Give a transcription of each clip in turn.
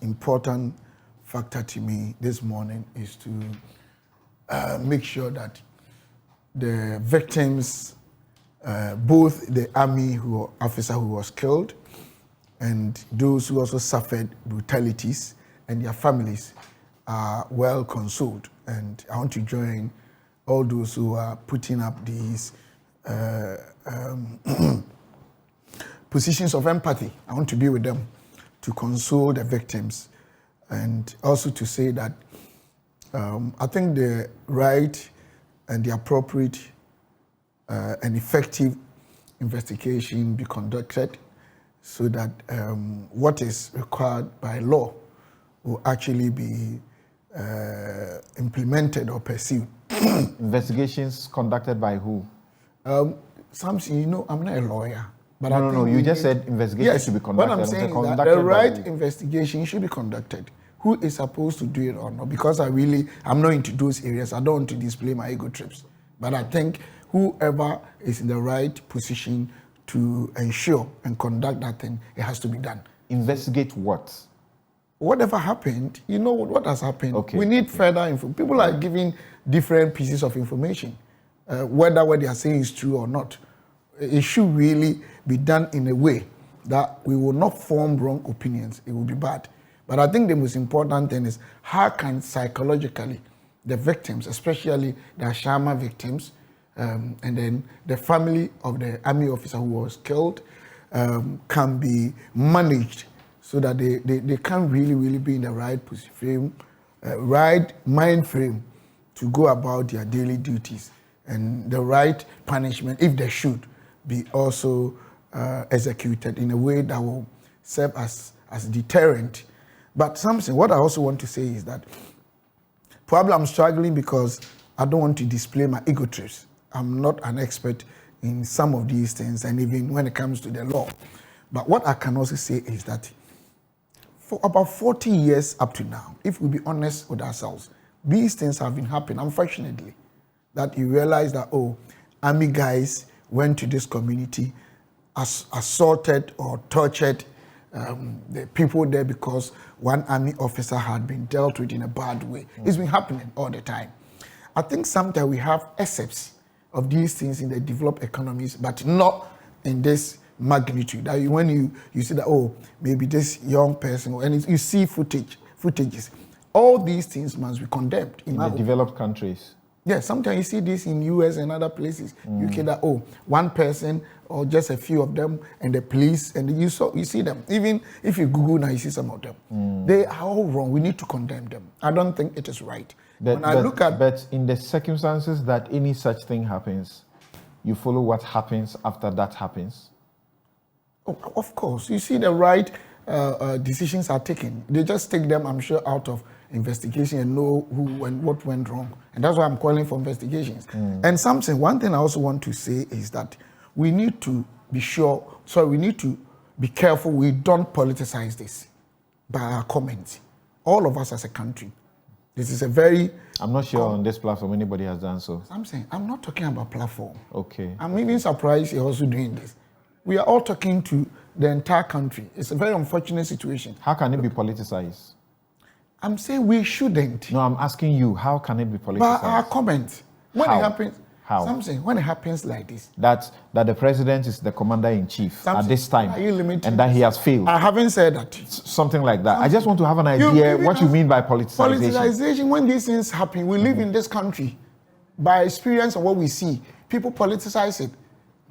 important factor to me this morning is to make sure that the victims, both the army officer who was killed and those who also suffered brutalities and their families are well consoled. And I want to join all those who are putting up these positions of empathy. I want to be with them to console the victims, and also to say that I think the right and the appropriate and effective investigation be conducted so that what is required by law will actually be implemented or pursued. Investigations conducted by who? Something, you know, I'm not a lawyer. But no, you just said investigation should be conducted. What I'm saying is that the right investigation should be conducted. Who is supposed to do it or not? Because I'm not into those areas. I don't want to display my ego trips. But I think whoever is in the right position to ensure and conduct that thing, it has to be done. Investigate what? Whatever happened, you know what has happened. Okay, we need further info. People are giving different pieces of information, whether what they are saying is true or not. It should really be done in a way that we will not form wrong opinions. It will be bad. But I think the most important thing is how can psychologically the victims, especially the Ashaiman victims, and then the family of the army officer who was killed, can be managed so that they can really be in the right frame, right mind frame to go about their daily duties, and the right punishment, if they should, be also executed in a way that will serve as deterrent. But what I also want to say is that probably I'm struggling because I don't want to display my ego trips. I'm not an expert in some of these things, and even when it comes to the law. But what I can also say is that for about 40 years up to now, if we be honest with ourselves, these things have been happening, unfortunately. That you realize that, army guys went to this community, assaulted or tortured the people there because one army officer had been dealt with in a bad way. It's been happening all the time. I think sometimes we have excepts of these things in the developed economies, but not in this magnitude. That when you see that, maybe this young person, and you see footages, all these things must be condemned. In the developed countries. Yeah, sometimes you see this in US and other places. UK that, one person or just a few of them and the police, and you see them. Even if you Google now, you see some of them. They are all wrong. We need to condemn them. I don't think it is right. But in the circumstances that any such thing happens, you follow what happens after that happens? Oh, of course. You see the right decisions are taken. They just take them, I'm sure, out of investigation and know who and what went wrong. And that's why I'm calling for investigations. And one thing I also want to say is that we need to be we need to be careful we don't politicize this by our comments. All of us as a country. This is a very... I'm not sure on this platform anybody has done so. I'm not talking about platform. Okay. I'm even surprised you're also doing this. We are all talking to the entire country. It's a very unfortunate situation. How can it be politicized? I'm saying we shouldn't. No, I'm asking you, how can it be politicized? By our comments. When how? It happens... How? When it happens like this. That the president is the commander-in-chief at this time. Are you limiting and that he has failed. I haven't said that. Something like that. I just want to have an idea what you mean by politicization. Politicization, when these things happen, we live in this country. By experience of what we see, people politicize it.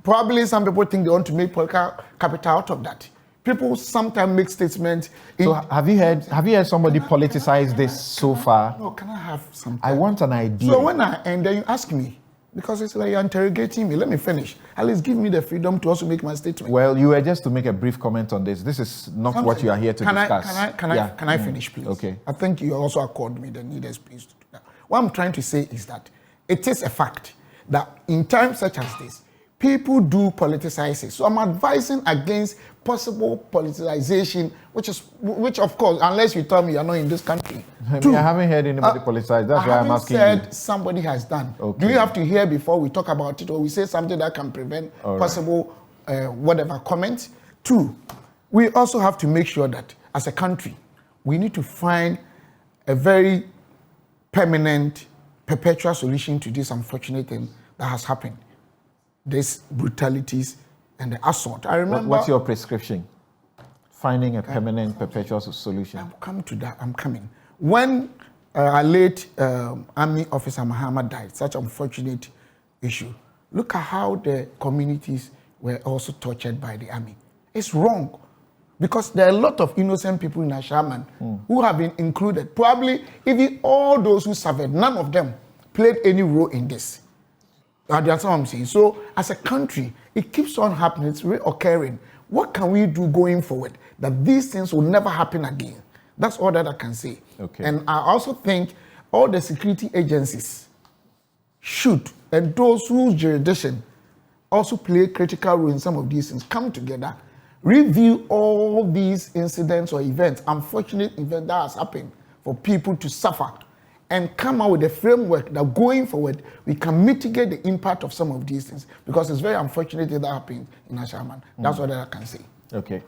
Probably some people think they want to make political capital out of that. People sometimes make statements. So have you heard somebody politicize this so far? No, can I have something? I want an idea. So when I end, then you ask me. Because it's like you're interrogating me. Let me finish. At least give me the freedom to also make my statement. Well, you were just to make a brief comment on this. This is not what you are here to discuss. Can I finish, please? Okay. I think you also accord me the needed space to do that. What I'm trying to say is that it is a fact that in times such as this, people do politicize it. So I'm advising against possible politicization, which of course, unless you tell me you're not in this country. I haven't heard anybody politicize. That's why I'm asking you. Somebody has done. Okay. Do we have to hear before we talk about it, or we say something that can prevent possible whatever comments? Two, we also have to make sure that as a country, we need to find a very permanent, perpetual solution to this unfortunate thing that has happened. These brutalities and the assault. I remember. What's your prescription? Finding a permanent, perpetual solution. I'm coming to that. I'm coming. When our late Army officer Muhammad died, such an unfortunate issue, look at how the communities were also tortured by the army. It's wrong. Because there are a lot of innocent people in Ashaiman who have been included. Probably even all those who suffered, none of them played any role in this. That's what I'm saying. So as a country, it keeps on happening. It's reoccurring. What can we do going forward that these things will never happen again? That's all that I can say. Okay. And I also think all the security agencies should, and those whose jurisdiction also play a critical role in some of these things, come together, review all these incidents or events, unfortunate events that has happened for people to suffer, and come out with a framework that going forward, we can mitigate the impact of some of these things, because it's very unfortunate that happened in Ashaiman. That's what I can say. Okay.